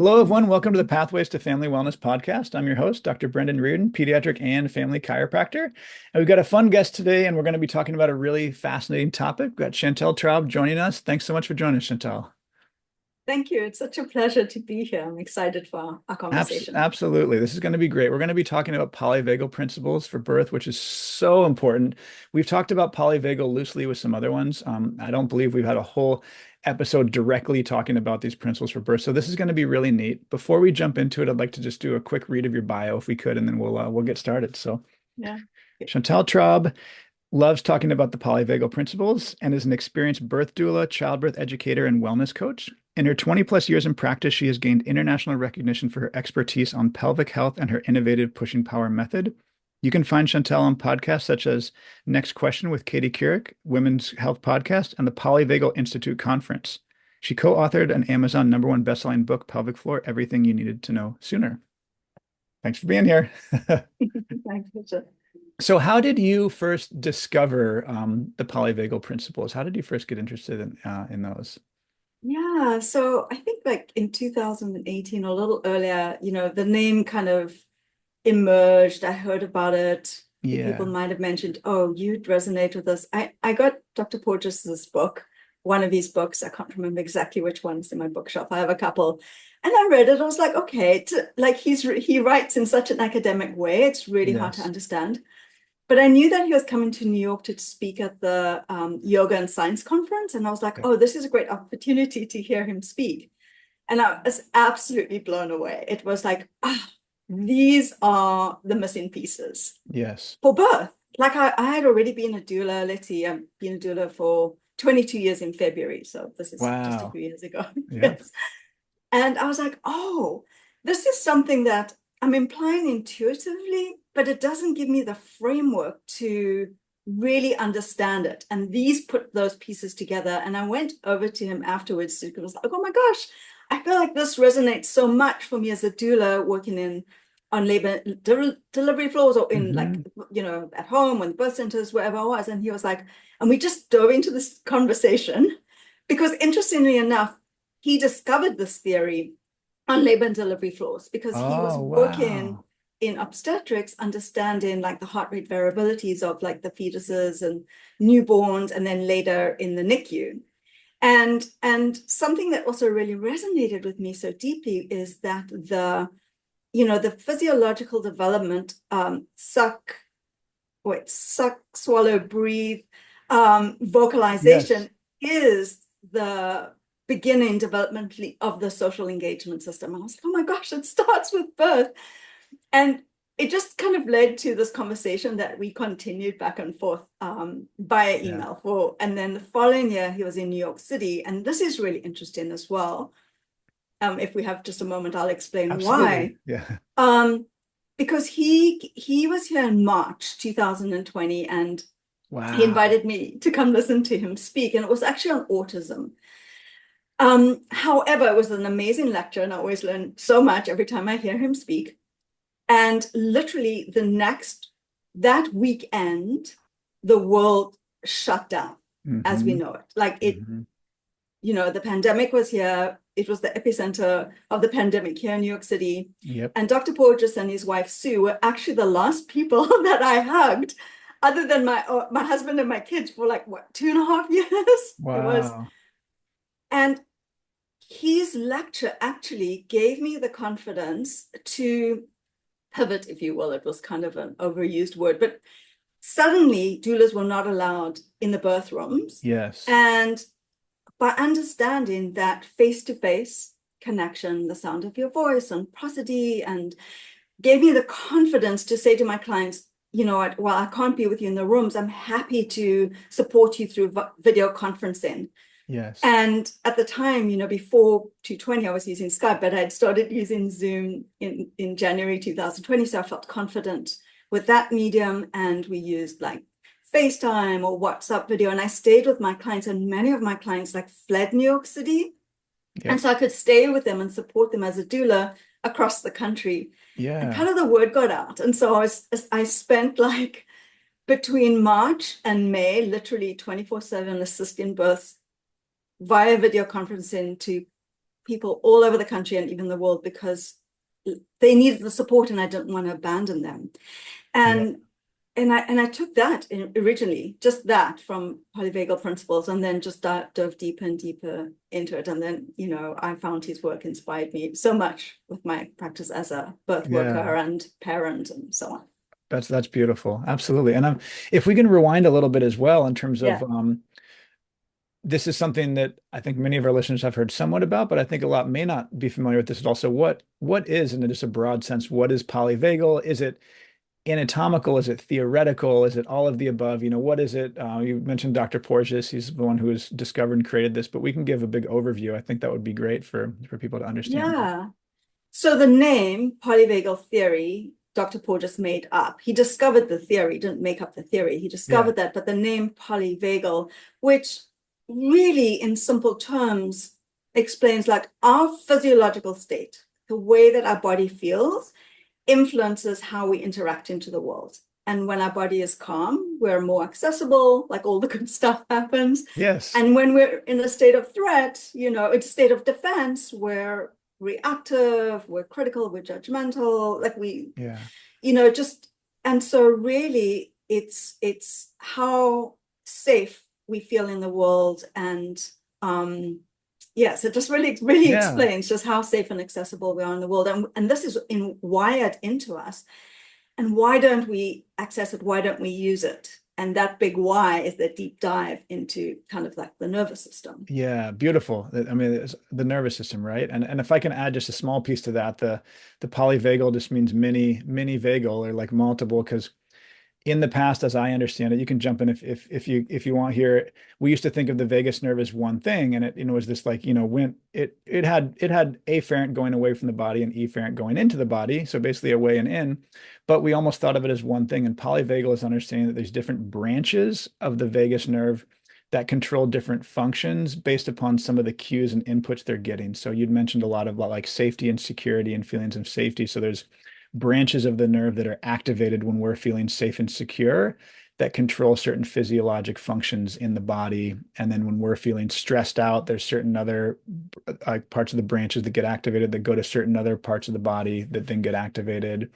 Hello, everyone. Welcome to the Pathways to Family Wellness podcast. I'm your host, Dr. Brendan Reardon, pediatric and family chiropractor. And we've got a fun guest today, and we're going to be talking about a really fascinating topic. We've got Chantal Traub joining us. Thanks so much for joining us, Chantal. Thank you. It's such a pleasure to be here. I'm excited for our conversation. Absolutely. This is going to be great. We're going to be talking about polyvagal principles for birth, which is so important. We've talked about polyvagal loosely with some other ones. I don't believe we've had a whole episode directly talking about these principles for birth. So this is going to be really neat. Before we jump into it, I'd like to just do a quick read of your bio if we could, and then we'll get started. So Yeah. Chantal Traub loves talking about the polyvagal principles and is an experienced birth doula, childbirth educator, and wellness coach. In her 20 plus years in practice, she has gained international recognition for her expertise on pelvic health and her innovative pushing power method. You can find Chantal on podcasts such as Next Question with Katie Couric, Women's Health Podcast, and the Polyvagal Institute Conference. She co-authored an Amazon #1 bestselling book, Pelvic Floor: Everything You Needed to Know Sooner. Thanks for being here. Thank you. So how did you first discover the polyvagal principles? How did you first get interested in those? Yeah, so I think like in 2018 or a little earlier, the name kind of emerged. I heard about it. I think people Yeah. might have mentioned, oh, you'd resonate with this. I got Dr. Porges's book, one of his books. I can't remember exactly which one's in my bookshelf. I have a couple. And I read it. I was like, okay, like he writes in such an academic way. It's really hard to Yes. understand. But I knew that he was coming to New York to speak at the Yoga and Science Conference. And I was like, Okay. oh, this is a great opportunity to hear him speak. And I was absolutely blown away. It was like, these are the missing pieces Yes. for birth. Like I had already been a doula. Let's see, I've been a doula for 22 years in February. So this is just a Wow. few years ago. Yep. Yes. And I was like, oh, this is something that I'm implying intuitively, but it doesn't give me the framework to really understand it. And these put those pieces together. And I went over to him afterwards to was like, oh my gosh, I feel like this resonates so much for me as a doula working in on labor delivery floors or in like, Hmm. at home when the birth centers, wherever I was. And he was like, and we just dove into this conversation because interestingly enough, he discovered this theory on labor and delivery floors because he was Oh, working wow. in obstetrics, understanding like the heart rate variabilities of like the fetuses and newborns, and then later in the NICU. And something that also really resonated with me so deeply is that the physiological development, suck, swallow, breathe, Yes. vocalization is the beginning developmentally of the social engagement system. I was like, oh my gosh, it starts with birth. And it just kind of led to this conversation that we continued back and forth via Yeah. email and then the following year he was in New York City. And this is really interesting as well. If we have just a moment, I'll explain Absolutely. why. Yeah. Um, because he was here in March 2020 and he Wow. invited me to come listen to him speak, and it was actually on autism. However, it was an amazing lecture, and I always learn so much every time I hear him speak. And literally that weekend, the world shut down as we Hmm. know it. Like Hmm. the pandemic was here. It was the epicenter of the pandemic here in New York City. Yep. And Dr. Porges and his wife, Sue, were actually the last people that I hugged, other than my husband and my kids for like, what, 2.5 years? It was, Wow. and his lecture actually gave me the confidence to pivot, if you will. It was kind of an overused word, but suddenly doulas were not allowed in the birth rooms. Yes. And by understanding that face-to-face connection, the sound of your voice and prosody, and gave me the confidence to say to my clients, you know what, while I can't be with you in the rooms, I'm happy to support you through video conferencing. Yes. And at the time, before 2020, I was using Skype, but I'd started using Zoom in January 2020. So I felt confident with that medium. And we used like FaceTime or WhatsApp video. And I stayed with my clients, and many of my clients like fled New York City. And Yep. so I could stay with them and support them as a doula across the country. And Yeah. kind of the word got out. And so I spent like between March and May, literally 24/7 assisting births via video conferencing to people all over the country and even the world because they needed the support and I didn't want to abandon them. Yeah. And I took that originally, just that from polyvagal principles, and then just dove deeper and deeper into it. And then, I found his work inspired me so much with my practice as a birth Yeah. worker and parent and so on. That's beautiful. Absolutely. And if we can rewind a little bit as well in terms of Yeah. this is something that I think many of our listeners have heard somewhat about, but I think a lot may not be familiar with this at all. So what is, in just a broad sense, what is polyvagal? Is it anatomical? Is it theoretical? Is it all of the above? What is it? You mentioned Dr. Porges. He's the one who has discovered and created this, but we can give a big overview. I think that would be great for people to understand. Yeah. So the name polyvagal theory, Dr. Porges made up. He discovered the theory, didn't make up the theory. He Yeah. discovered that, but the name polyvagal, which really in simple terms explains like our physiological state, the way that our body feels influences how we interact into the world. And when our body is calm, we're more accessible, like all the good stuff happens. Yes. And when we're in a state of threat, it's a state of defense, we're reactive, we're critical, we're judgmental, like Yeah. just, and so really it's how safe we feel in the world. And yes, it just really Yeah. explains just how safe and accessible we are in the world. And this is wired into us. And why don't we access it? Why don't we use it? And that big why is the deep dive into kind of like the nervous system. Yeah, beautiful. I mean, it's the nervous system, right? And if I can add just a small piece to that, the polyvagal just means mini vagal or like multiple, because in the past, as I understand it, you can jump in if you want here. We used to think of the vagus nerve as one thing, and it was this like when it had afferent going away from the body and efferent going into the body, so basically away and in. But we almost thought of it as one thing. And polyvagal is understanding that there's different branches of the vagus nerve that control different functions based upon some of the cues and inputs they're getting. So you'd mentioned a lot of like safety and security and feelings of safety. So there's branches of the nerve that are activated when we're feeling safe and secure that control certain physiologic functions in the body. And then when we're feeling stressed out, there's certain other parts of the branches that get activated that go to certain other parts of the body that then get activated,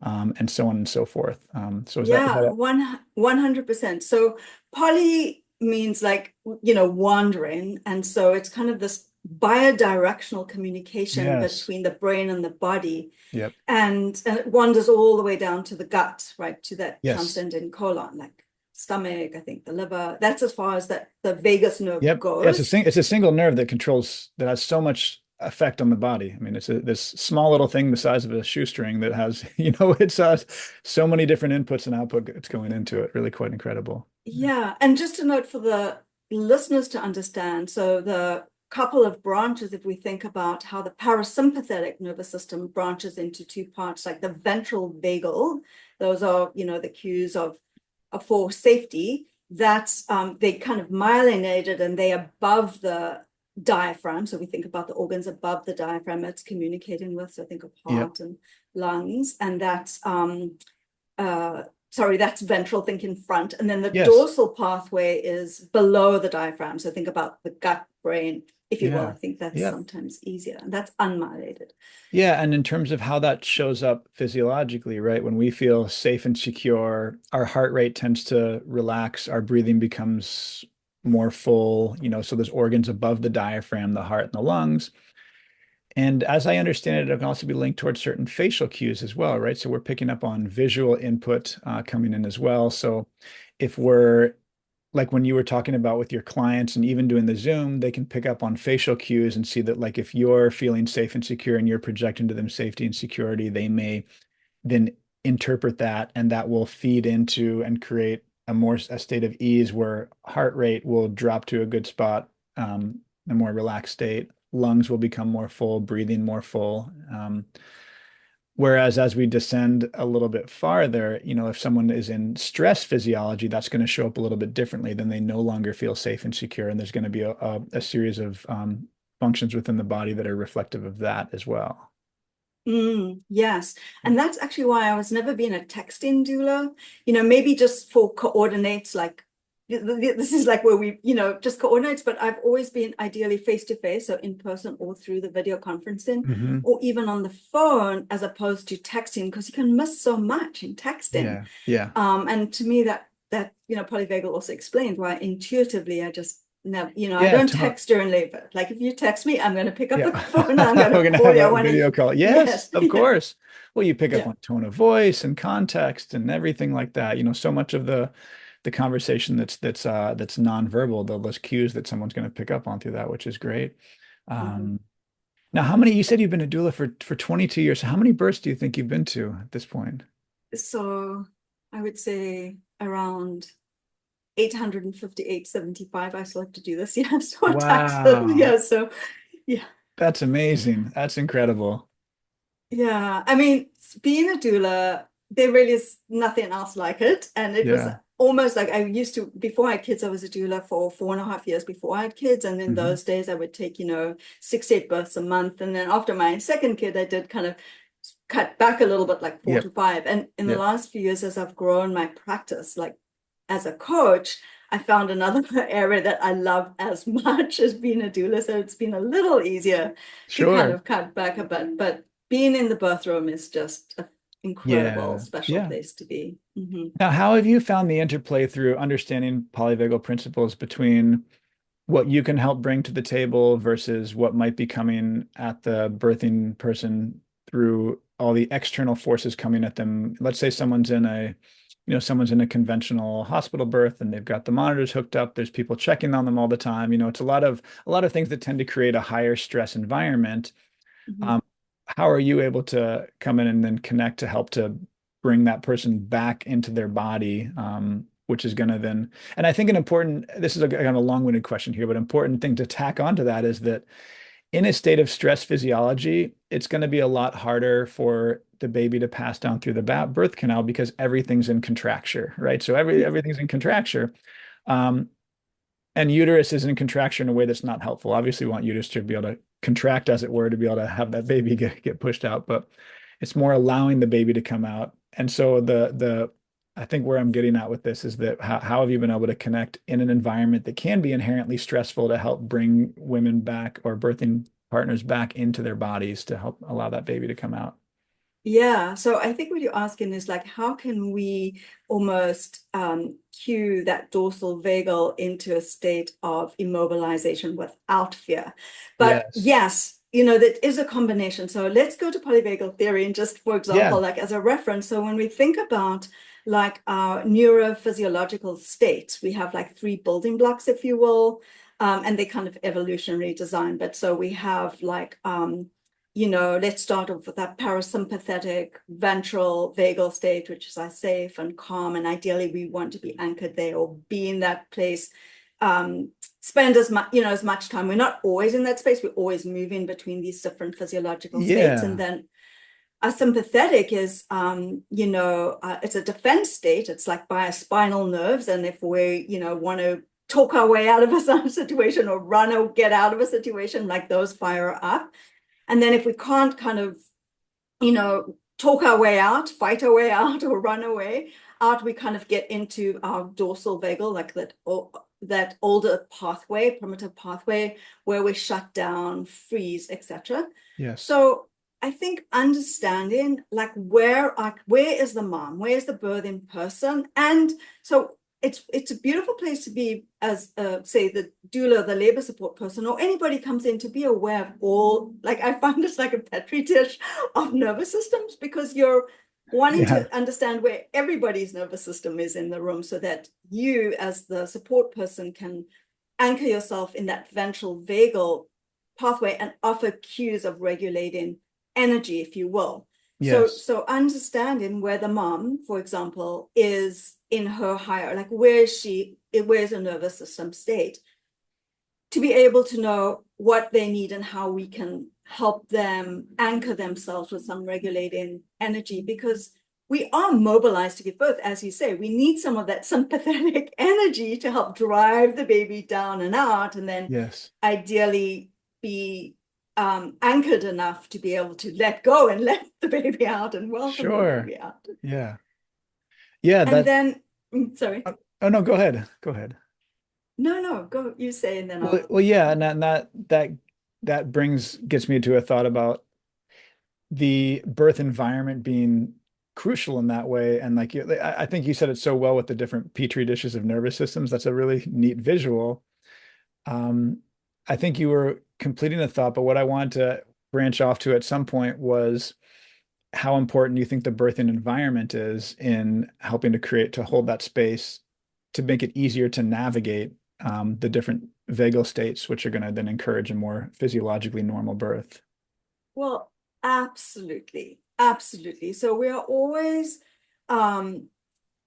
and so on and so forth. So is that Yeah, 100%. So poly means like, wandering. And so it's kind of this bidirectional communication yes. between the brain and the body. Yep. And it wanders all the way down to the gut, right? To that Yes. transcendent colon, like stomach, I think the liver. That's as far as the vagus nerve Yep. Yeah, goes. it's a single nerve that has so much effect on the body. I mean, it's this small little thing the size of a shoestring that has, it's so many different inputs and output it's going into it. Really quite incredible. Yeah. Yeah, and just a note for the listeners to understand. So the couple of branches, if we think about how the parasympathetic nervous system branches into two parts, like the ventral vagal, those are, the cues of for safety. That's they kind of myelinated and they above the diaphragm. So we think about the organs above the diaphragm it's communicating with. So think of Yep. heart and lungs, and that's sorry, that's ventral, think in front. And then the Yes. dorsal pathway is below the diaphragm. So think about the gut brain, if you will. I Yeah. think that's Yep. sometimes easier. And that's unmyelinated. Yeah, and in terms of how that shows up physiologically, right? When we feel safe and secure, our heart rate tends to relax, our breathing becomes more full, so there's organs above the diaphragm, the heart and the lungs. And as I understand it, it can also be linked towards certain facial cues as well, right? So we're picking up on visual input coming in as well. So if we're like when you were talking about with your clients and even doing the Zoom, they can pick up on facial cues and see that like if you're feeling safe and secure and you're projecting to them safety and security, they may then interpret that and that will feed into and create a state of ease where heart rate will drop to a good spot, a more relaxed state. Lungs will become more full, breathing more full. Whereas as we descend a little bit farther, if someone is in stress physiology, that's going to show up a little bit differently. Then they no longer feel safe and secure. And there's going to be a series of functions within the body that are reflective of that as well. Yes. And that's actually why I was never been a texting doula, maybe just for coordinates, like this is like where we, just coordinates, but I've always been ideally face to face, so in person or through the video conferencing, Hmm. or even on the phone as opposed to texting, because you can miss so much in texting. Yeah. Yeah. And to me, that Polyvagal also explained why intuitively I just never, I Yeah. don't text during labor. Like if you text me, I'm going to pick up Yeah. the phone and I'm going to We're gonna call have you. I a want to, video call. Yes, yes, of course. Well, you pick up yeah. on tone of voice and context and everything like that. So much of the conversation that's nonverbal, those cues that someone's going to pick up on through that, which is great. Mhm. Um, Now, how many, you said you've been a doula for 22 years. So how many births do you think you've been to at this point? So I would say around 858, 75. I still have to do this. Yeah. So taxes. Wow. Yeah. So yeah. That's amazing. That's incredible. Yeah. I mean, being a doula, there really is nothing else like it. And it was Yeah. almost like I used to, before I had kids, I was a doula for 4.5 years before I had kids. And in Hmm. those days, I would take, 6, 8 births a month. And then after my second kid, I did kind of cut back a little bit, like four Yep. to five. And in the Yep. last few years, as I've grown my practice, like as a coach, I found another area that I love as much as being a doula. So it's been a little easier to kind Sure. of cut back a bit. But being in the birth room is just an incredible, Yeah. special Yeah. place to be. Mm-hmm. Now, how have you found the interplay through understanding polyvagal principles between what you can help bring to the table versus what might be coming at the birthing person through all the external forces coming at them? Let's say someone's in a conventional hospital birth and they've got the monitors hooked up. There's people checking on them all the time. It's a lot of things that tend to create a higher stress environment. Mm-hmm. Um, how are you able to come in and then connect to help to bring that person back into their body, which is going to then, and I think this is a kind of a long-winded question here, but important thing to tack onto that is that in a state of stress physiology, it's going to be a lot harder for the baby to pass down through the birth canal because everything's in contracture, right? So everything's in contracture. Um, and uterus is in contraction in a way that's not helpful. Obviously, we want uterus to be able to contract, as it were, to be able to have that baby get pushed out, but it's more allowing the baby to come out. And so I think where I'm getting at with this is that how have you been able to connect in an environment that can be inherently stressful to help bring women back or birthing partners back into their bodies to help allow that baby to come out? Yeah, so I think what you're asking is like, how can we almost cue that dorsal vagal into a state of immobilization without fear? But Yes. yes, that is a combination. So let's go to polyvagal theory and just, for example, Yeah. like as a reference. So when we think about like our neurophysiological states, we have like three building blocks, if you will, and they kind of evolutionary design. But so we have like let's start off with that parasympathetic ventral vagal state, which is our safe and calm. And ideally, we want to be anchored there or be in that place. Spend as much time. We're not always in that space. We're always moving between these different physiological states. And Yeah. then our sympathetic is, it's a defense state. It's like by our spinal nerves. And if we, want to talk our way out of a situation or run or get out of a situation, like those fire up. And then if we can't kind of, talk our way out, fight our way out, or run away out, we kind of get into our dorsal vagal, like that older pathway, primitive pathway, where we shut down, freeze, etc. Yes. So I think understanding like where is the mom, where is the birthing person, and so it's a beautiful place to be as say the doula, the labor support person, or anybody comes in to be aware of all. Like I find it's like a petri dish of nervous systems because you're wanting Yeah. to understand where everybody's nervous system is in the room, so that you as the support person can anchor yourself in that ventral vagal pathway and offer cues of regulating energy, if you will. So, Yes. so understanding where the mom, for example, is in her higher, like where's her nervous system state, to be able to know what they need and how we can help them anchor themselves with some regulating energy, because we are mobilized to give birth. As you say, we need some of that sympathetic energy to help drive the baby down and out, and then Yes. ideally be anchored enough to be able to let go and let the baby out and welcome the Sure. baby out. Yeah. Yeah. And That then, sorry. Oh no, go ahead. Go ahead. No, no, go, you say, and then Well, I'll. well, yeah, and that gets me to a thought about the birth environment being crucial in that way. And like I think you said it so well with the different petri dishes of nervous systems. That's a really neat visual. Um, I think you were completing a thought, but what I wanted to branch off to at some point was how important you think the birthing environment is in helping to hold that space to make it easier to navigate the different vagal states, which are going to then encourage a more physiologically normal birth. Well, absolutely, absolutely. So we are always, um,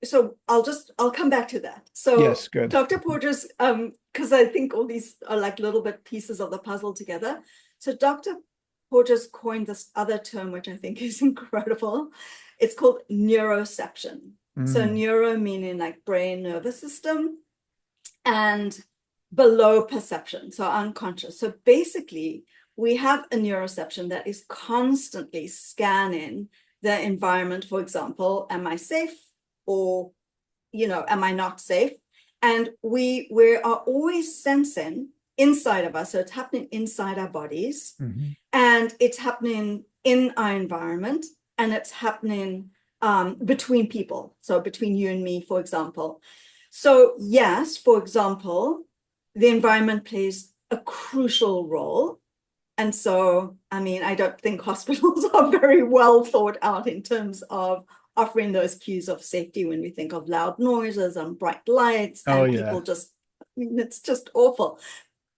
so I'll come back to that. So Yes, good. Dr. Porter's, because I think all these are like little bit pieces of the puzzle together. So Dr. Porter's coined this other term, which I think is incredible. It's called neuroception. So Mm, neuro meaning like brain, nervous system, and below perception, so unconscious. So basically, we have a neuroception that is constantly scanning the environment. For example, am I safe, or am I not safe? And we are always sensing inside of us. So it's happening inside our bodies, mhm. and it's happening in our environment, and it's happening between people. So between you and me, for example. So yes, for example, the environment plays a crucial role. And so, I mean, I don't think hospitals are very well thought out in terms of offering those cues of safety when we think of loud noises and bright lights Oh and yeah. people just, I mean, it's just awful.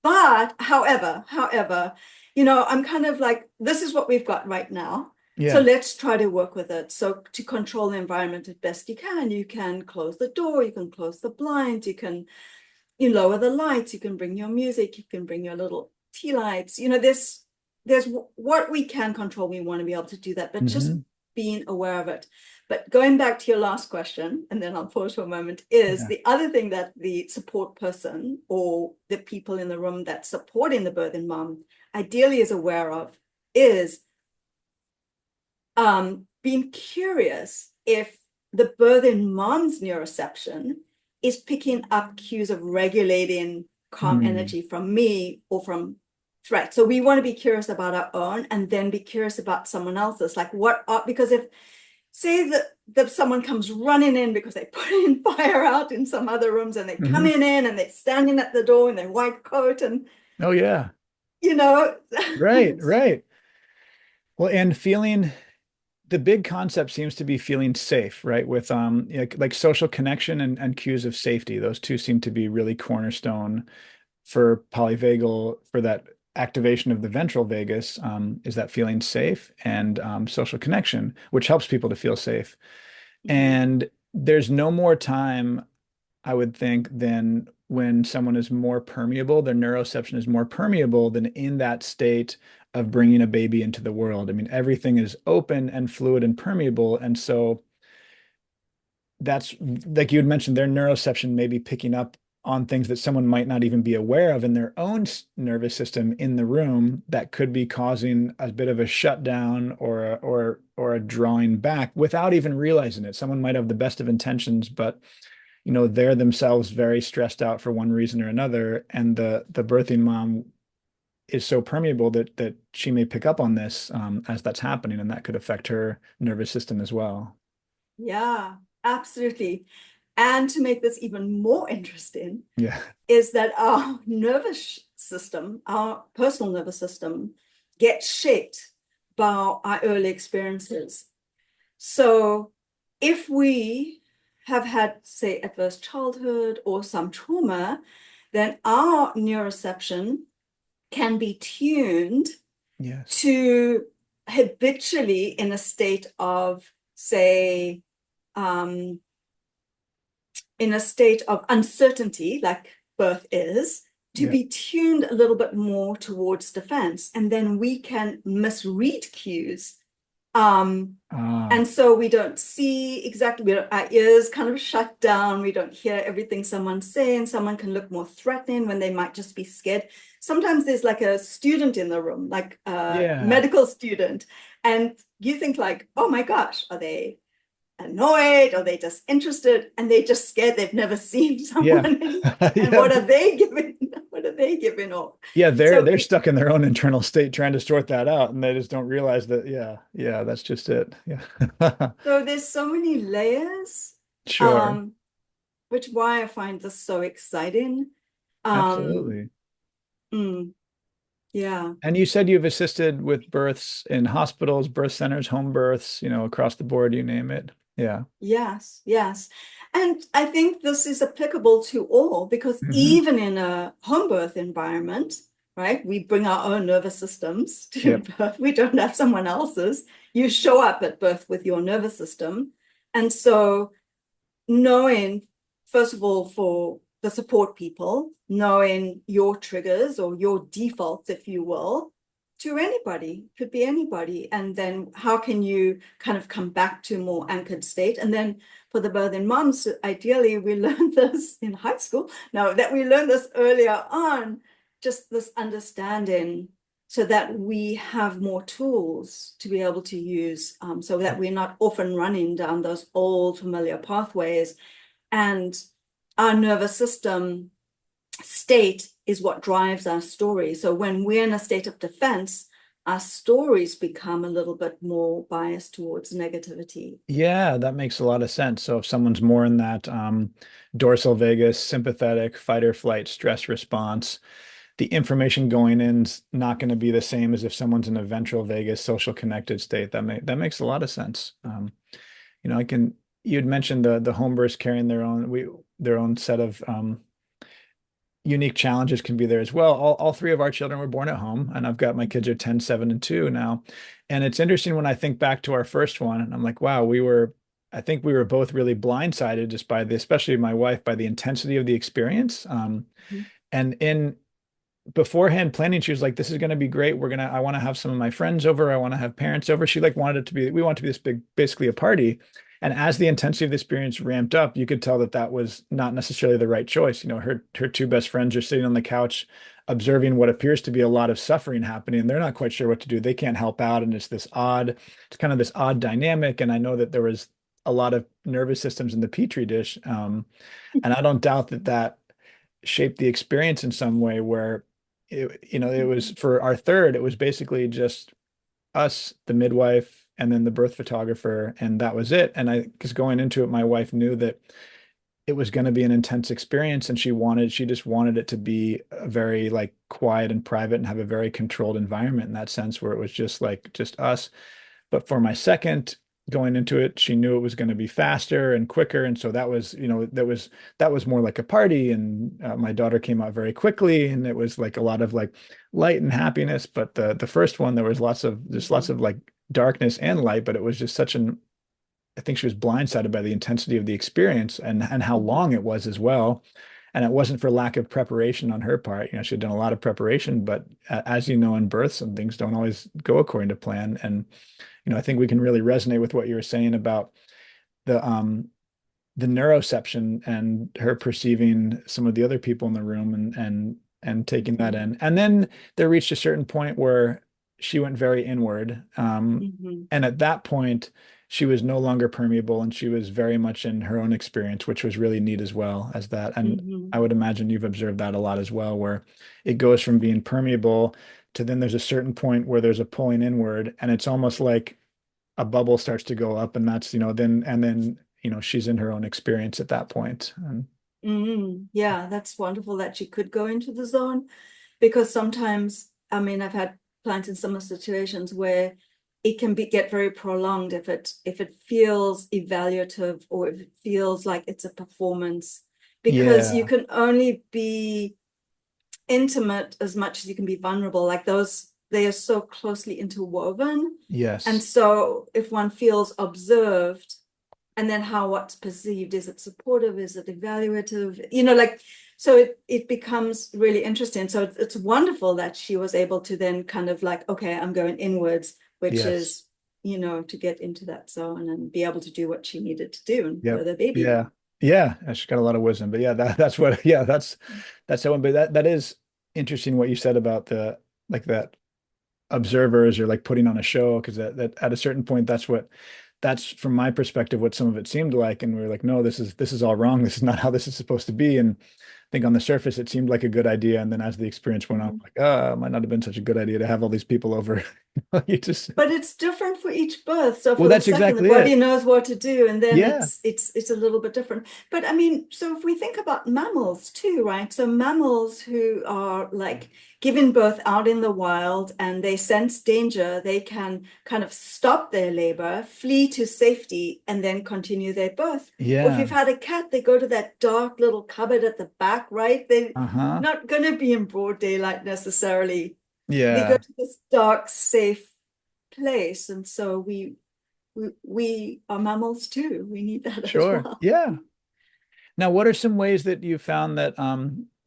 But however, I'm kind of like, this is what we've got right now. So Yeah. let's try to work with it. So to control the environment as best you can close the door, you can close the blinds, you lower the lights, you can bring your music, you can bring your little tea lights. There's what we can control. We want to be able to do that, but just Hmm. being aware of it. But going back to your last question, and then I'll pause for a moment, is Yeah. the other thing that the support person or the people in the room that's supporting the birthing mom ideally is aware of is being curious if the birthing mom's neuroception is picking up cues of regulating calm Mm. energy from me or from threat. So we want to be curious about our own and then be curious about someone else's. Like because if say that someone comes running in because they put in fire out in some other rooms and they're Hmm. coming in and they're standing at the door in their white coat and Oh yeah. you know Right, right. Well, and feeling the big concept seems to be feeling safe, right? With like social connection and cues of safety. Those two seem to be really cornerstone for polyvagal for that activation of the ventral vagus, is that feeling safe and social connection, which helps people to feel safe. Mhm. And there's no more time, I would think, than when someone is more permeable, their neuroception is more permeable than in that state of bringing a baby into the world. I mean, everything is open and fluid and permeable. And so that's like you had mentioned, their neuroception may be picking up on things that someone might not even be aware of in their own nervous system in the room that could be causing a bit of a shutdown or a drawing back without even realizing it. Someone might have the best of intentions, but they're themselves very stressed out for one reason or another, and the birthing mom is so permeable that she may pick up on this as that's happening, and that could affect her nervous system as well. Yeah, absolutely. And to make this even more interesting, Yeah. is that our nervous system, our personal nervous system, gets shaped by our early experiences. So if we have had, say, adverse childhood or some trauma, then our neuroception can be tuned Yes. to habitually in a state of, say, um, in a state of uncertainty, like birth is, to Yeah. be tuned a little bit more towards defense. And then we can misread cues. Um, Ah, and so we don't see exactly, our ears kind of shut down. We don't hear everything someone's saying. Someone can look more threatening when they might just be scared. Sometimes there's like a student in the room, like a yeah. medical student, and you think like, oh my gosh, are they annoyed or they're just interested and they're just scared they've never seen Yeah. someone and Yeah. what are they giving what are they giving off Yeah, so they're stuck in their own internal state trying to sort that out, and they just don't realize that, yeah, yeah, that's just it. Yeah. so there's so many layers, Sure. um which why I find this so exciting. um Absolutely. mm, yeah. And you said you've assisted with births in hospitals, birth centers, home births, across the board, you name it. Yeah. Yes, yes. And I think this is applicable to all because Hmm. even in a home birth environment, right, we bring our own nervous systems to Yep. birth. We don't have someone else's. You show up at birth with your nervous system. And so knowing, first of all, for the support people, knowing your triggers or your defaults, if you will, to anybody, could be anybody. And then how can you kind of come back to a more anchored state? And then for the birthing moms, ideally, we learned this in high school. No, that we learned this earlier on, just this understanding so that we have more tools to be able to use, so that we're not often running down those old familiar pathways. And our nervous system state is what drives our story. So when we're in a state of defense, our stories become a little bit more biased towards negativity. Yeah, that makes a lot of sense. So if someone's more in that dorsal vagus, sympathetic, fight or flight, stress response, the information going in's not going to be the same as if someone's in a ventral vagus, social connected state. That makes a lot of sense. I can you'd mentioned the home births carrying their own set of unique challenges can be there as well. All three of our children were born at home, and I've got my kids are 10, 7, and 2 now. And it's interesting when I think back to our first one, and I'm like, wow, I think we were both really blindsided just by especially my wife, by the intensity of the experience. And in beforehand planning, she was like, this is going to be great. I want to have some of my friends over. I want to have parents over. She like wanted it to be, we want it to be this big, basically a party. And as the intensity of the experience ramped up, you could tell that that was not necessarily the right choice. Her two best friends are sitting on the couch observing what appears to be a lot of suffering happening. And they're not quite sure what to do. They can't help out. And it's kind of this odd dynamic. And I know that there was a lot of nervous systems in the petri dish. And I don't doubt that that shaped the experience in some way where it was for our third, it was basically just us, the midwife, and then the birth photographer, and that was it. And because going into it, my wife knew that it was going to be an intense experience, and she just wanted it to be a very like quiet and private and have a very controlled environment in that sense where it was just us. But for my second, going into it, she knew it was going to be faster and quicker. And so that was, that was more like a party. And my daughter came out very quickly, and it was like a lot of like light and happiness. But the first one, there was lots of like darkness and light, but it was just I think she was blindsided by the intensity of the experience and how long it was as well. And it wasn't for lack of preparation on her part. She had done a lot of preparation, but as you know, in birth, some things don't always go according to plan. And I think we can really resonate with what you were saying about the the neuroception and her perceiving some of the other people in the room and taking that Mhm. in. And then there reached a certain point where she went very inward. Mhm. And at that point, she was no longer permeable and she was very much in her own experience, which was really neat as well as that. And I Mhm. would imagine you've observed that a lot as well, where it goes from being permeable to then there's a certain point where there's a pulling inward, and it's almost like a bubble starts to go up, and that's, then she's in her own experience at that point. And Yeah, that's wonderful that you could go into the zone because sometimes, I mean, I've had clients in similar situations where it can get very prolonged if it feels evaluative or if it feels like it's a performance, because you yeah, can only be intimate as much as you can be vulnerable. Like those, they are so closely interwoven. And yes, so if one feels observed, and then how what's perceived, is it supportive, is it evaluative, like, so it becomes really interesting. So it's wonderful that she was able to then kind of like, okay, I'm going inwards, which yes, is to get into that zone and be able to do what she needed to do and yep, birth a baby. yeah, yeah. She's got a lot of wisdom, but yeah, that's what, yeah, that's that one. But that is interesting what you said about the like that observers or like putting on a show, because that at a certain point, that's what that's from my perspective what some of it seemed like. And we were like, no, this is all wrong. This is not how this is supposed to be. And I think on the surface it seemed like a good idea. And then as the experience went on, I'm Mhm. like, oh, it might not have been such a good idea to have all these people over. You just But it's different for each birth. So well, for the that's second, the exactly body it. knows what to do, and then Yeah. it's a little bit different. But I mean, so if we think about mammals too, right? So mammals who are like giving birth out in the wild and they sense danger, they can kind of stop their labor, flee to safety, and then continue their birth. Or if Yeah. you've had a cat, they go to that dark little cupboard at the back, right? They're Uh-huh. not going to be in broad daylight necessarily. They go Yeah. to this dark, safe place, and so we are mammals too. We need that as Sure. well. Yeah. Now, what are some ways that you found that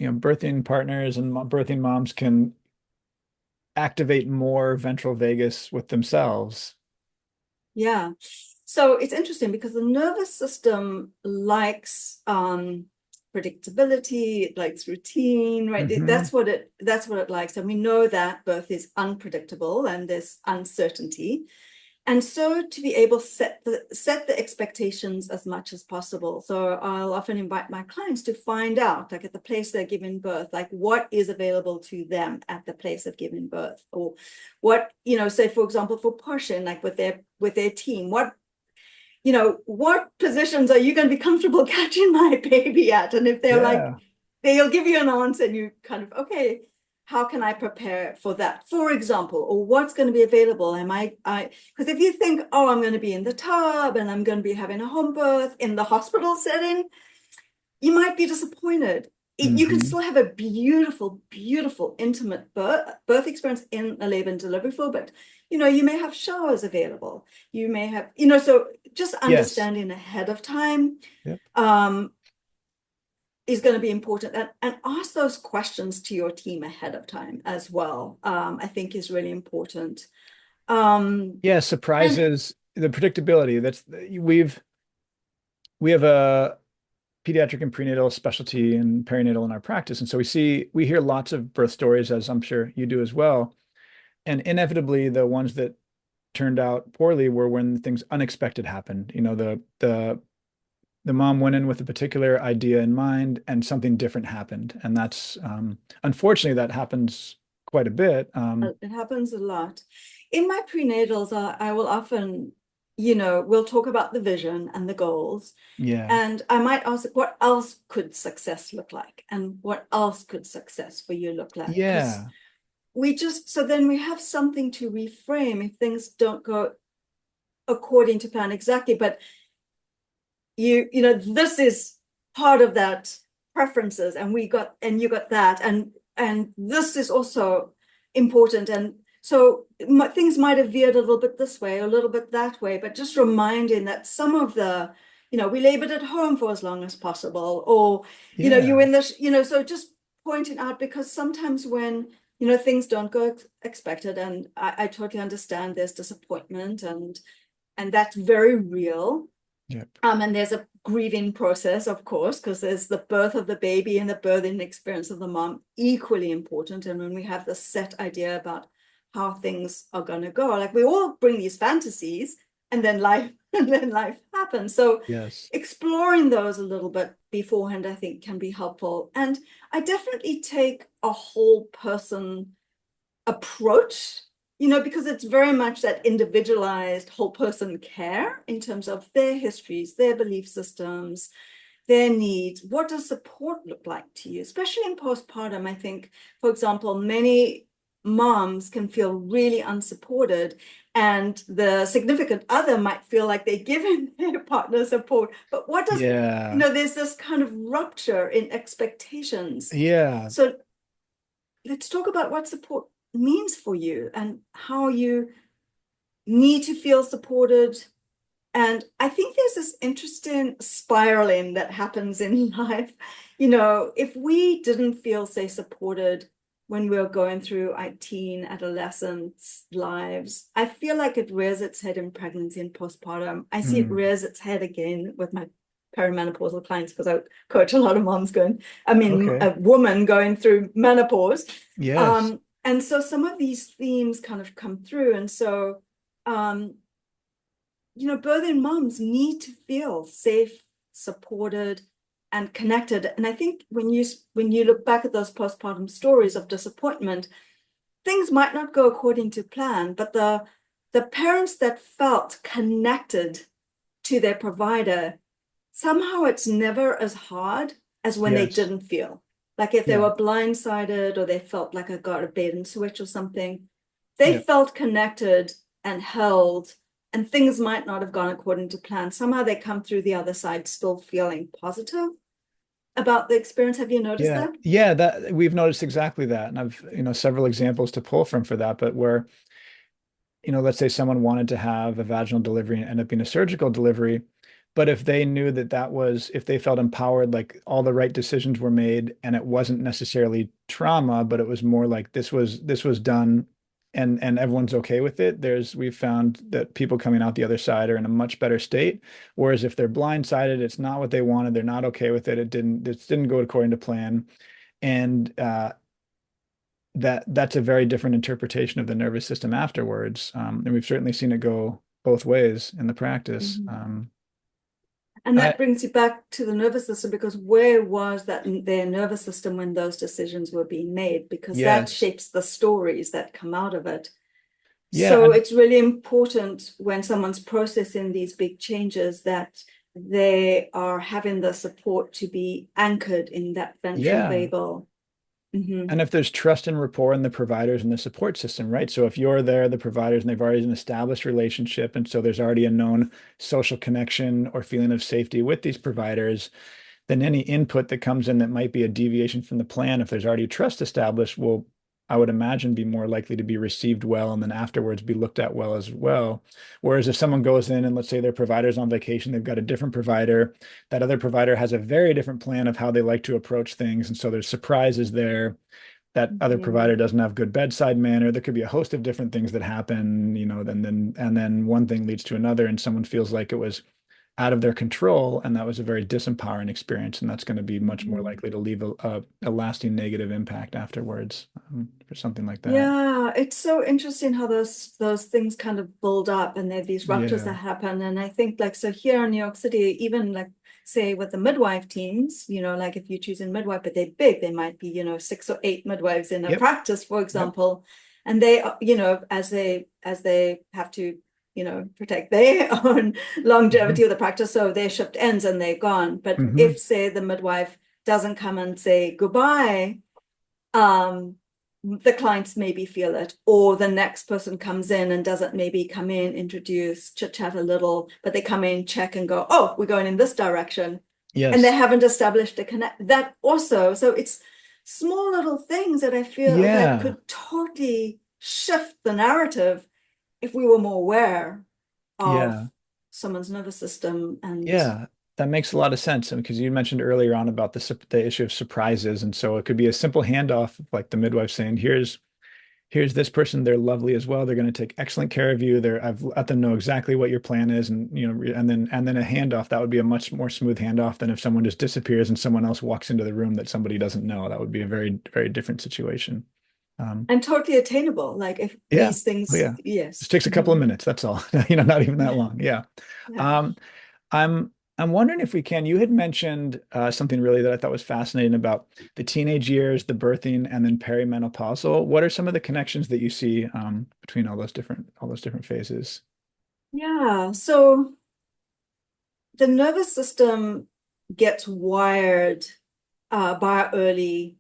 birthing partners and birthing moms can activate more ventral vagus with themselves? Yeah. So it's interesting because the nervous system likes predictability, it likes routine, right? Hmm. That's what it likes. And we know that birth is unpredictable and there's uncertainty. And so to be able to set the expectations as much as possible. So I'll often invite my clients to find out, like at the place they're giving birth, like what is available to them at the place of giving birth, or what, say for example, for pushing, like with their team, what positions are you going to be comfortable catching my baby at? And if they're like, Yeah. they'll give you an answer and you kind of, okay, how can I prepare for that? For example, or what's going to be available? Because if you think, oh, I'm going to be in the tub and I'm going to be having a home birth in the hospital setting, you might be disappointed. You can Hmm. still have a beautiful, beautiful, intimate birth experience in a labor and delivery floor, but you may have showers available. You may have, so just Yes. understanding ahead of time Yep. um, is going to be important, and ask those questions to your team ahead of time as well. I think is really important. Yeah, And surprises, the predictability. We have a pediatric and prenatal specialty and perinatal in our practice. And so we hear lots of birth stories, as I'm sure you do as well. And inevitably the ones that turned out poorly were when things unexpected happened. The mom went in with a particular idea in mind and something different happened. And that's unfortunately that happens quite a bit. it happens a lot. In my prenatals, I will often, we'll talk about the vision and the goals. Yeah. And I might ask, what else could success look like? And what else could success for you look like? Because Yeah. so then we have something to reframe if things don't go according to plan exactly. But this is part of that preferences, and you got that. And this is also important. And so things might have veered a little bit this way, a little bit that way, but just reminding that some of we labored at home for as long as possible, or, you Yeah. in this, so just pointing out, because sometimes when, things don't go expected, and I totally understand there's disappointment, and that's very real. Yep. And there's a grieving process, of course, because there's the birth of the baby and the birthing experience of the mom, equally important. And when we have the set idea about how things are going to go, like we all bring these fantasies, and then life and then life happens. So Yes. exploring those a little bit beforehand, I think, can be helpful. And I definitely take a whole person approach, because it's very much that individualized whole person care in terms of their histories, their belief systems, their needs. What does support look like to you, especially in postpartum? I think, for example, many moms can feel really unsupported, and the significant other might feel like they're giving their partner support. But Yeah. there's this kind of rupture in expectations. Yeah. So let's talk about what support means for you and how you need to feel supported. And I think there's this interesting spiraling that happens in life. If we didn't feel, say, supported when we were going through our teen, adolescents' lives, I feel like it rears its head in pregnancy and postpartum. I see it Mm. rears its head again with my perimenopausal clients, because I coach a lot of moms Okay. a woman going through menopause. Yes. And so some of these themes kind of come through. And so, um, birthing moms need to feel safe, supported, and connected. And I think when you look back at those postpartum stories of disappointment, things might not go according to plan, but the parents that felt connected to their provider, somehow it's never as hard as when they Yes. didn't feel. Like if they Yeah. were blindsided or they felt like I got a bait and switch or something, they Yeah. felt connected and held, and things might not have gone according to plan. Somehow they come through the other side still feeling positive about the experience. Have you noticed Yeah. that? Yeah. That we've noticed exactly that. And I've, several examples to pull from for that, but where, let's say someone wanted to have a vaginal delivery and end up being a surgical delivery, but if they knew that if they felt empowered, like all the right decisions were made and it wasn't necessarily trauma, but it was more like this was done and everyone's okay with it, we've found that people coming out the other side are in a much better state. Whereas if they're blindsided, it's not what they wanted, they're not okay with it, it didn't go according to plan. And that's a very different interpretation of the nervous system afterwards. And we've certainly seen it go both ways in the practice. Mhm. And I that brings you back to the nervous system, because where was that their nervous system when those decisions were being made? Because that Yes. shapes the stories that come out of it. Yeah, So and it's really important when someone's processing these big changes that they are having the support to be anchored in that ventral yeah. vagal. Mm-hmm. And if there's trust and rapport in the providers and the support system, right? So if you're there, the providers, and they've already an established relationship, and so there's already a known social connection or feeling of safety with these providers, then any input that comes in that might be a deviation from the plan, if there's already trust established, will, I would imagine, be more likely to be received well and then afterwards be looked at well as well. Whereas if someone goes in and let's say their provider's on vacation, they've got a different provider, that other provider has a very different plan of how they like to approach things. And so there's surprises there. That other Mm-hmm. provider doesn't have good bedside manner. There could be a host of different things that happen, and then one thing leads to another, and someone feels like it was out of their control, and that was a very disempowering experience, and that's going to be much more Mm-hmm. likely to leave a lasting negative impact afterwards, for something like that. Yeah, it's so interesting how those things kind of build up and there are these ruptures that Yeah. happen. And I think like so here in New York City, even like say with the midwife teams, like if you choose a midwife, but they're big, they might be, 6 or 8 midwives in a Yep. practice, for Yep. example. And they, as they have to, protect their own Hmm. longevity of the practice, so their shift ends and they're gone. But Hmm. if say the midwife doesn't come and say goodbye, um, the clients maybe feel it, or the next person comes in and doesn't maybe come in, introduce, chit chat a little, but they come in, check, and go, oh, we're going in this direction. And they Yes. haven't established a connect that also. So it's small little things that I feel that Yeah. could totally shift the narrative if we were more aware of Yeah. someone's nervous system. And Yeah. That makes a lot of sense. And because you mentioned earlier on about the issue of surprises. And so it could be a simple handoff, like the midwife saying, here's this person, they're lovely as well, they're going to take excellent care of you, I've let them know exactly what your plan is, and and then a handoff, that would be a much more smooth handoff than if someone just disappears and someone else walks into the room that somebody doesn't know. That would be a very, very different situation. um and totally attainable. Like if yeah. these Oh, things, yeah. yes. Just takes a couple Mm-hmm. of minutes, that's all. Not even that long. Yeah. Yeah. um I'm wondering if we can. You had mentioned something really that I thought was fascinating about the teenage years, the birthing, and then perimenopausal. What are some of the connections that you see between all those different phases? Yeah. So the nervous system gets wired by our early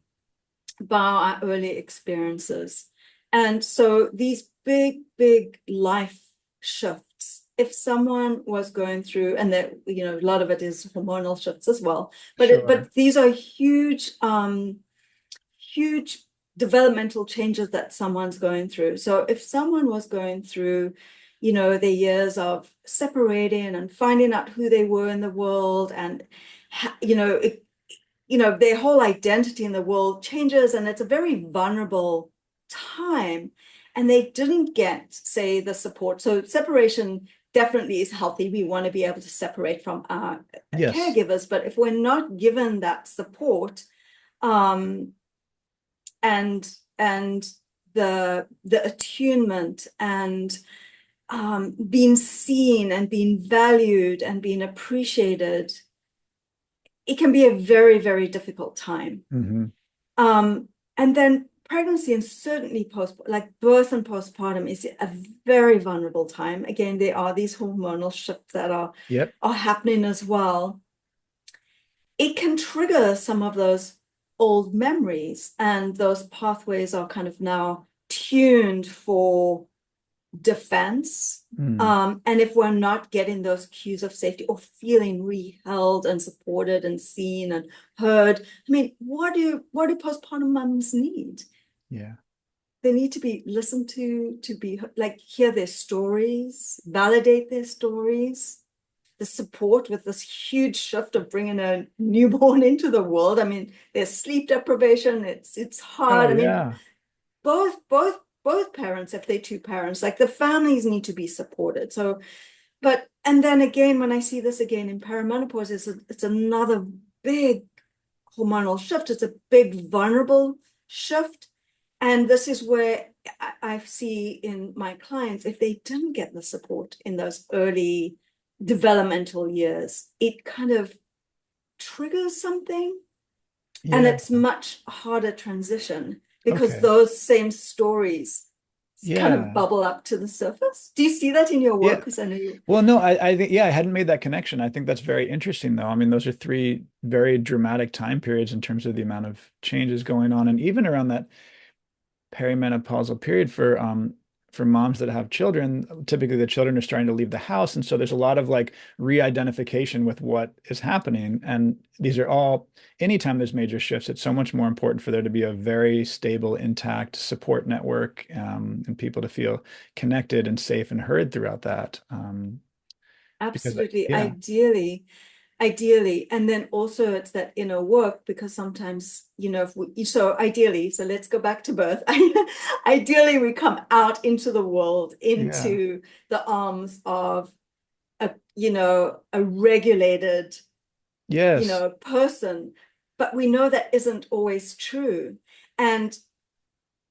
experiences. And so these big life shifts, if someone was going through, and that, a lot of it is hormonal shifts as well, Sure. but these are huge developmental changes that someone's going through. So if someone was going through, the years of separating and finding out who they were in the world, and their whole identity in the world changes, and it's a very vulnerable time, and they didn't get, say, the support. So separation definitely is healthy. We want to be able to separate from our Yes. caregivers, but if we're not given that support, um, and the attunement and being seen and being valued and being appreciated, it can be a very, very difficult time. Hmm. And then pregnancy and certainly like birth and postpartum is a very vulnerable time. Again, there are these hormonal shifts that Yep. are happening as well. It can trigger some of those old memories, and those pathways are kind of now tuned for defense. Mm. And if we're not getting those cues of safety or feeling really held and supported and seen and heard, I mean, what do postpartum moms need? Yeah. They need to be listened to be like hear their stories, validate their stories, the support with this huge shift of bringing a newborn into the world. I mean, there's sleep deprivation. It's Oh, hard. I mean, yeah. both parents, if they're two parents, like the families need to be supported. So, but and then again, when I see this again in perimenopause, it's another big hormonal shift. It's a big vulnerable shift. And this is where I see in my clients, if they didn't get the support in those early developmental years, it kind of triggers something, and Yeah. it's much harder transition because Okay. those same stories kind of Yeah. bubble up to the surface. Do you see that in your work? Yeah. Because I know you. Well, no, I think, yeah, I hadn't made that connection. I think that's very interesting, though. I mean, those are three very dramatic time periods in terms of the amount of changes going on. And even around that perimenopausal period for moms that have children, typically the children are starting to leave the house. And so there's a lot of like re-identification with what is happening. And these are all, anytime there's major shifts, it's so much more important for there to be a very stable, intact support network, and people to feel connected and safe and heard throughout that. Because Absolutely. yeah, Ideally. And then also it's that inner work, because sometimes, if so ideally, so let's go back to birth. Ideally, we come out into the world, yeah, into the arms of a regulated, yes, person. But we know that isn't always true. And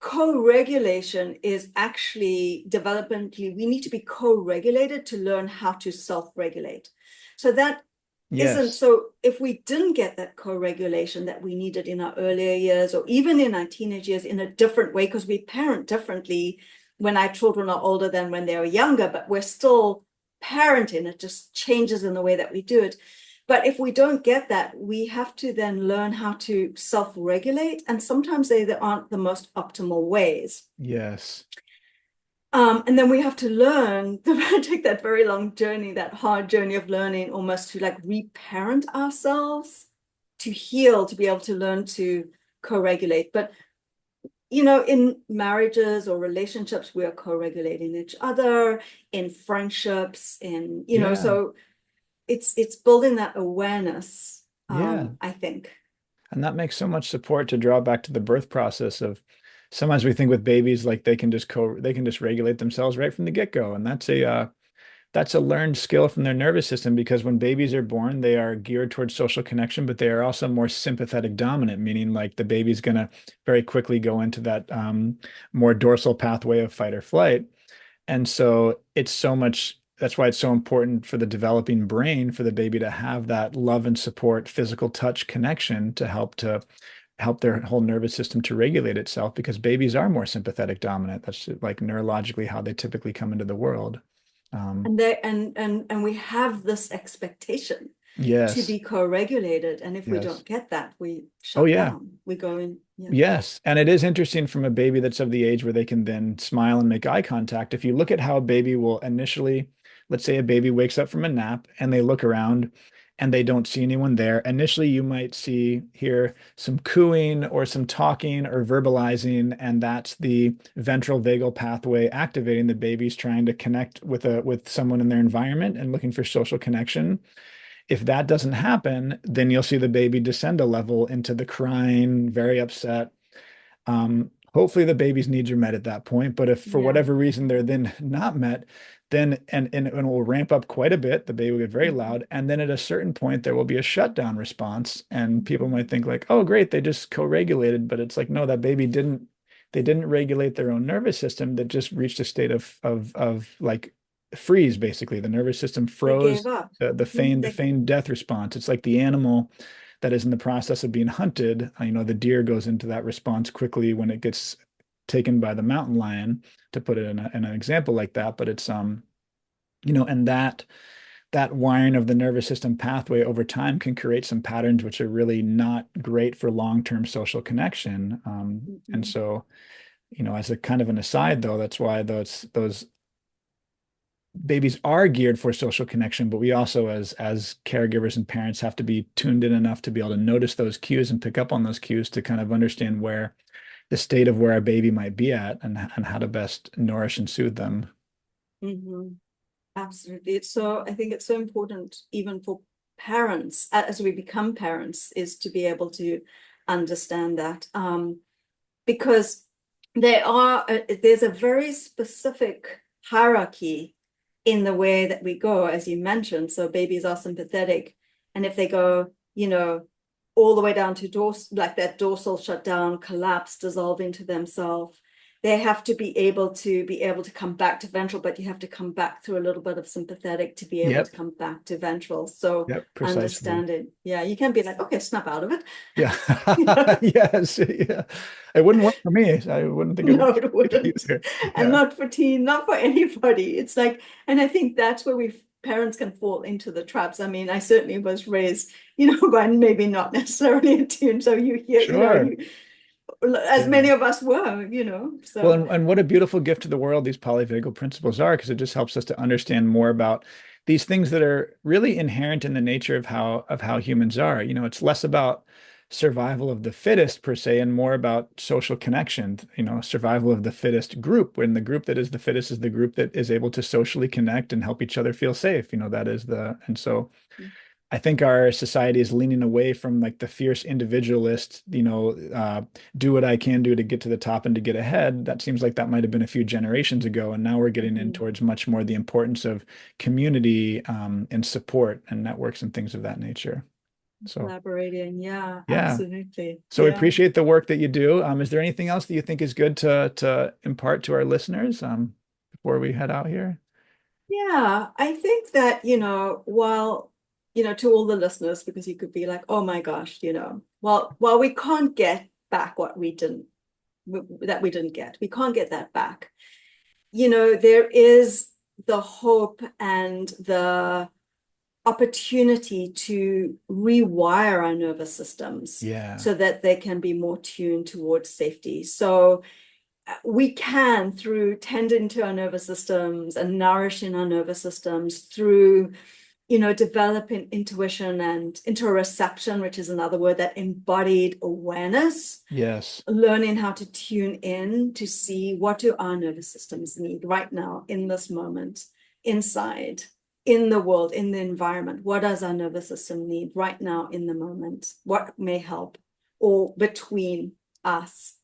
co-regulation is actually developmentally, we need to be co-regulated to learn how to self-regulate. So that isn't yes, so if we didn't get that co-regulation that we needed in our earlier years or even in our teenage years in a different way, because we parent differently when our children are older than when they are younger, but we're still parenting. It just changes in the way that we do it. But if we don't get that, we have to then learn how to self-regulate. And sometimes they aren't the most optimal ways. yes, And then we have to learn to take that very long journey, that hard journey of learning, almost to like reparent ourselves, to heal, to be able to learn to co-regulate. But in marriages or relationships, we are co-regulating each other, in friendships, yeah, so it's building that awareness, yeah. I think. And that makes so much support to draw back to the birth process of sometimes we think with babies like they can just regulate themselves right from the get-go. And that's a learned skill from their nervous system because when babies are born, they are geared towards social connection, but they are also more sympathetic dominant, meaning like the baby's gonna very quickly go into that more dorsal pathway of fight or flight. And so that's why it's so important for the developing brain for the baby to have that love and support, physical touch connection to help their whole nervous system to regulate itself because babies are more sympathetic dominant. That's like neurologically how they typically come into the world. Um, And we have this expectation to yes, be co-regulated, and if we yes. don't get that, we Oh shut yeah. down, we go in. Yeah. Yes. And it is interesting from a baby that's of the age where they can then smile and make eye contact. If you look at how a baby will initially, let's say a baby wakes up from a nap and they look around and they don't see anyone there. Initially, you might hear some cooing or some talking or verbalizing, and that's the ventral vagal pathway activating. The baby's trying to connect with someone in their environment and looking for social connection. If that doesn't happen, then you'll see the baby descend a level into the crying, very upset. Hopefully the baby's needs are met at that point, but if for Yeah. whatever reason they're then not met, then and it will ramp up quite a bit. The baby will get very Mhm. loud, and then at a certain point there will be a shutdown response, and people might Mhm. think like, "Oh, great, they just co-regulated," but it's like, no, that baby didn't. They didn't regulate their own nervous system. That just reached a state of like freeze, basically. The nervous system They gave froze, up. the feigned death response. It's like the animal that is in the process of being hunted. The deer goes into that response quickly when it gets taken by the mountain lion, to put it in an example like that. But it's and that wiring of the nervous system pathway over time can create some patterns which are really not great for long-term social connection. And Mhm. so, as a kind of an aside, though, that's why those babies are geared for social connection, but we also, as caregivers and parents, have to be tuned in enough to be able to notice those cues and pick up on those cues to kind of understand where the state of where our baby might be at, and how to best nourish and soothe them. Mhm. Absolutely. I think it's so important, even for parents, as we become parents, is to be able to understand that. Because there's a very specific hierarchy in the way that we go, as you mentioned. So babies are sympathetic, and if they go, all the way down to like that dorsal shutdown, collapse, dissolve into themselves, they have to be able to come back to ventral, but you have to come back through a little bit of sympathetic to be able to Yep. come back to ventral. So Yep. Precisely. understand it. Yeah, you can be like, okay, snap out of it. Yeah. Yes. Yeah. It wouldn't work for me. I wouldn't think it would No, work it for you wouldn't. either. And Yeah. not for teen, not for anybody. It's like, and I think that's where we parents can fall into the traps. I mean, I certainly was raised, by maybe not necessarily a teen. So you hear, Sure. as Yeah. many of us were, Well, so. and what a beautiful gift to the world these polyvagal principles are, because it just helps us to understand more about these things that are really inherent in the nature of how humans are. It's less about survival of the fittest per se, and more about social connection, survival of the fittest group, when the group that is the fittest is the group that is able to socially connect and help each other feel safe. That is and so I think our society is leaning away from like the fierce individualist, do what I can do to get to the top and to get ahead. That seems like that might have been a few generations ago. And now we're getting in Mhm. towards much more the importance of community, and support and networks and things of that nature. So, Collaborating. Yeah, yeah. absolutely. So we Yeah. appreciate the work that you do. Is there anything else that you think is good to impart to our listeners, before we head out here? Yeah, I think that, while, to all the listeners, because you could be like, oh my gosh, while we can't get back what that we didn't get, we can't get that back. There is the hope and the opportunity to rewire our nervous systems Yeah. so that they can be more tuned towards safety. So we can, through tending to our nervous systems and nourishing our nervous systems, through developing intuition and interoception, which is another word, that embodied awareness, Yes. learning how to tune in to see what do our nervous systems need right now in this moment, inside, in the world, in the environment. What does our nervous system need right now in the moment? What may help, or between us?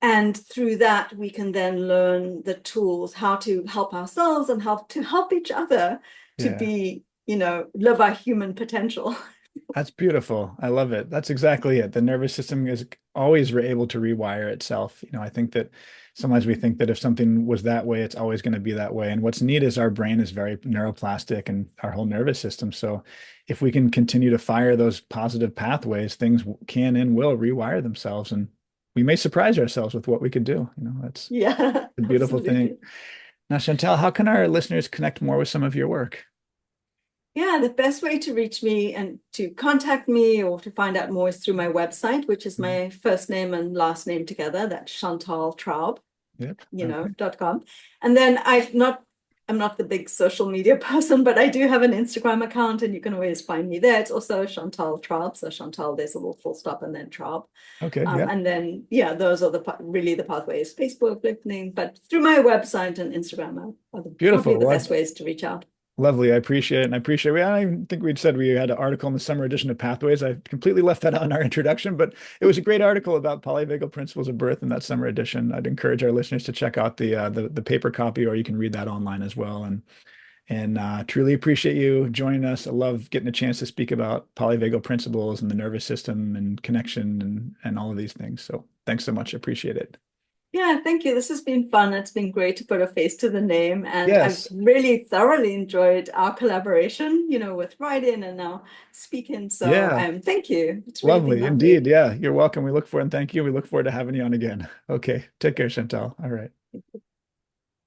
And through that, we can then learn the tools, how to help ourselves and how to help each other to Yeah. be, live our human potential. That's beautiful. I love it. That's exactly it. The nervous system is always able to rewire itself. I think that sometimes we think that if something was that way, it's always going to be that way. And what's neat is our brain is very neuroplastic, and our whole nervous system. So if we can continue to fire those positive pathways, things can and will rewire themselves. And we may surprise ourselves with what we could do. That's Yeah, a beautiful thing. absolutely. Now, Chantal, how can our listeners connect more with some of your work? Yeah, the best way to reach me and to contact me or to find out more is through my website, which is Mhm. my first name and last name together. That's Chantal Traub, Yep. Okay. .com. And then I'm not the big social media person, but I do have an Instagram account and you can always find me there. It's also Chantal Traub. So Chantal, there's a little full stop and then Traub. Okay. Yeah. And then, yeah, those are really the pathways, Facebook, LinkedIn, but through my website and Instagram are probably Beautiful. the Well, best ways to reach out. lovely. I appreciate it. And I appreciate I don't think we'd said we had an article in the summer edition of Pathways. I completely left that out in our introduction, but it was a great article about polyvagal principles of birth in that summer edition. I'd encourage our listeners to check out the paper copy, or you can read that online as well. And truly appreciate you joining us. I love getting a chance to speak about polyvagal principles and the nervous system and connection and all of these things. So thanks so much. Appreciate it. Yeah, thank you. This has been fun. It's been great to put a face to the name, and I've Yes. really thoroughly enjoyed our collaboration, with writing and now speaking. So, Yeah. thank you. It's really been Lovely. Indeed. lovely. Yeah. You're welcome. We look forward and thank you. We look forward to having you on again. Okay. Take care, Chantal. All right.